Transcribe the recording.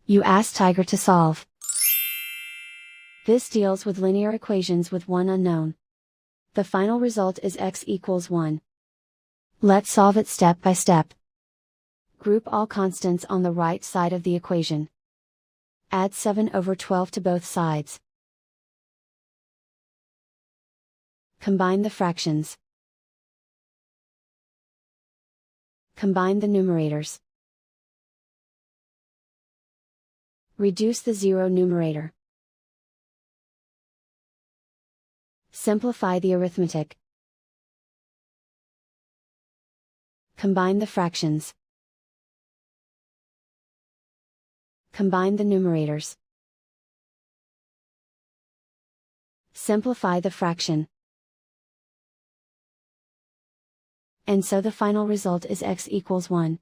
You ask Tiger to solve. This deals with linear equations with one unknown. The final result is x equals 1. Let's solve it step by step. Group all constants on the right side of the equation. Add 7/12 to both sides. Combine the fractions. Combine the numerators. Reduce the zero numerator. Simplify the arithmetic. Combine the fractions. Combine the numerators. Simplify the fraction. And so the final result is x equals 1.